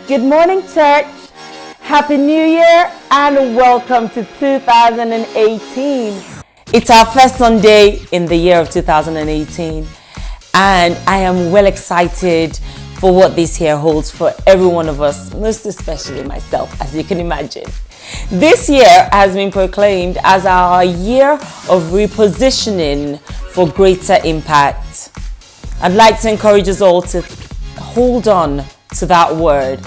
Good morning, church. Happy New Year and welcome to 2018. It's our first Sunday in the year of 2018 and I am well excited for what this year holds for every one of us, most especially myself, as you can imagine. This year has been proclaimed as our year of repositioning for greater impact. I'd like to encourage us all to hold on to that word.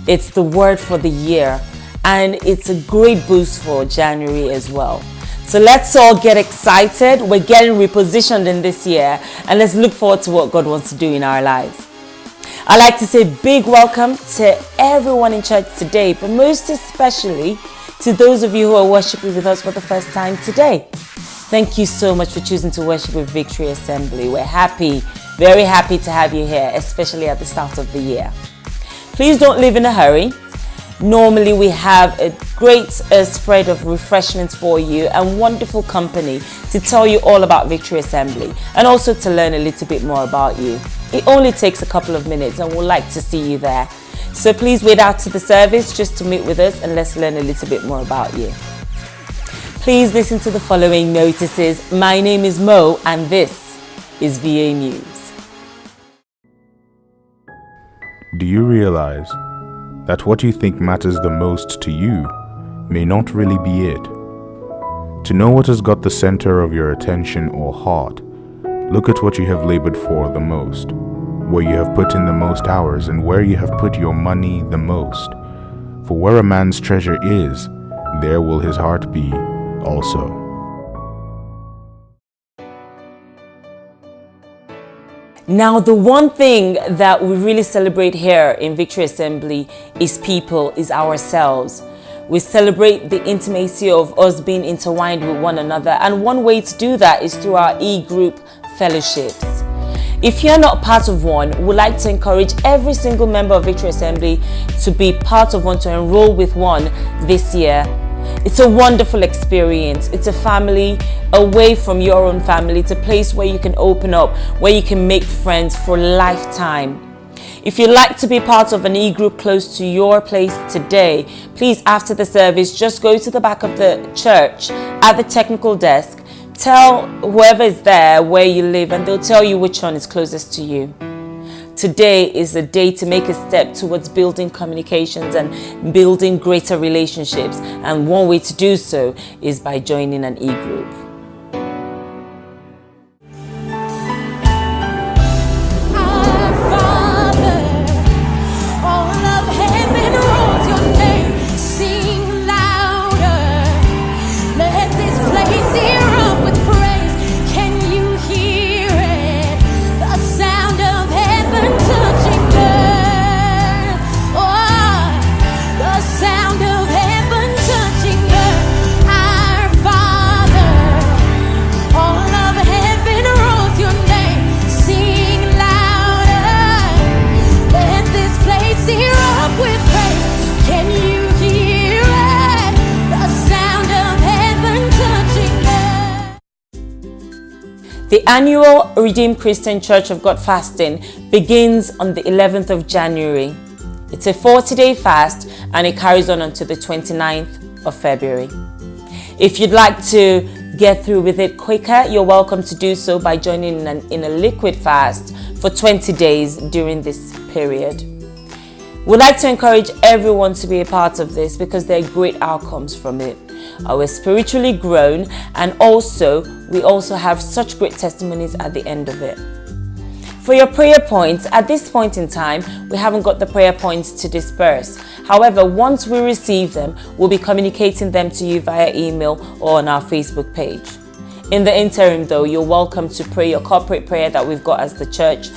It's the word for the year and it's a great boost for January as well. So let's all get excited. We're getting repositioned in this year and let's look forward to what God wants to do in our lives. I'd like to say big welcome to everyone in church today, but most especially to those of you who are worshiping with us for the first time today. Thank you so much for choosing to worship with Victory Assembly. We're happy, very happy to have you here, especially at the start of the year. Please don't live in a hurry. Normally we have a great spread of refreshments for you and wonderful company to tell you all about Victory Assembly and also to learn a little bit more about you. It only takes a couple of minutes and we'd like to see you there. So please wait out to the service just to meet with us and let's learn a little bit more about you. Please listen to the following notices. My name is Mo and this is VANews. Do you realize that what you think matters the most to you may not really be it? To know what has got the center of your attention or heart, look at what you have labored for the most, where you have put in the most hours, and where you have put your money the most. For where a man's treasure is, there will his heart be also. Now, the one thing that we really celebrate here in Victory Assembly is people, is ourselves. We celebrate the intimacy of us being intertwined with one another, and one way to do that is through our e-group fellowships. If you're not part of one, we'd like to encourage every single member of Victory Assembly to be part of one, to enroll with one this year. It's a wonderful experience. It's a family away from your own family. It's a place where you can open up, where you can make friends for a lifetime. If you'd like to be part of an e-group close to your place today, please, after the service, just go to the back of the church at the technical desk. Tell whoever is there where you live and they'll tell you which one is closest to you. Today is a day to make a step towards building communications and building greater relationships. And one way to do so is by joining an e-group. The annual Redeemed Christian Church of God fasting begins on the 11th of January. It's a 40-day fast and it carries on until the 29th of February. If you'd like to get through with it quicker, you're welcome to do so by joining in a liquid fast for 20 days during this period. We'd like to encourage everyone to be a part of this because there are great outcomes from it. We're spiritually grown and we also have such great testimonies at the end of it. For your prayer points, at this point in time, we haven't got the prayer points to disperse. However, once we receive them, we'll be communicating them to you via email or on our Facebook page. In the interim though, you're welcome to pray your corporate prayer that we've got as the church,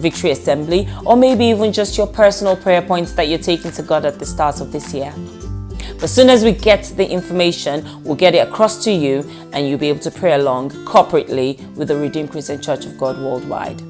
Victory Assembly, or maybe even just your personal prayer points that you're taking to God at the start of this year. But as soon as we get the information, we'll get it across to you and you'll be able to pray along corporately with the Redeemed Christian Church of God worldwide.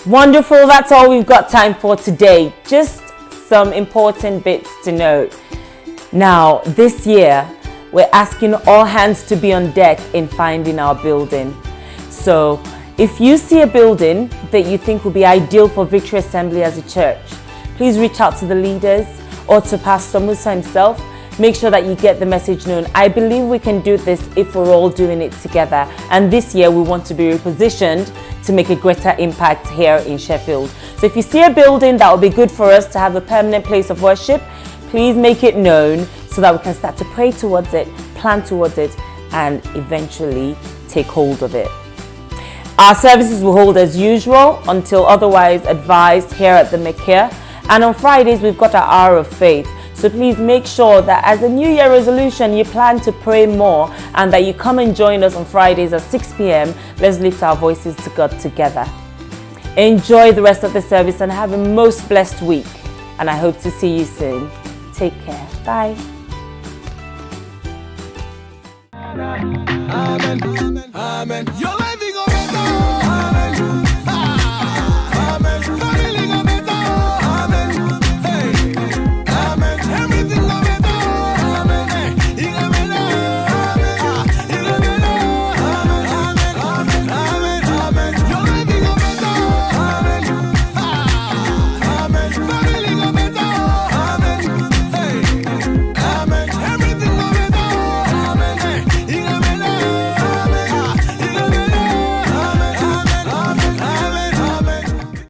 Wonderful, that's all we've got time for today. Just some important bits to note. Now, this year, we're asking all hands to be on deck in finding our building. So, if you see a building that you think would be ideal for Victory Assembly as a church, please reach out to the leaders or to Pastor Musa himself. Make sure that you get the message known. I believe we can do this if we're all doing it together. And this year we want to be repositioned to make a greater impact here in Sheffield. So if you see a building that would be good for us to have a permanent place of worship, please make it known so that we can start to pray towards it, plan towards it, and eventually take hold of it. Our services will hold as usual until otherwise advised here at the Mekir. And on Fridays, we've got our Hour of Faith. So please make sure that as a New Year resolution, you plan to pray more and that you come and join us on Fridays at 6 p.m. Let's lift our voices to God together. Enjoy the rest of the service and have a most blessed week. And I hope to see you soon. Take care. Bye. Amen. Amen. Amen.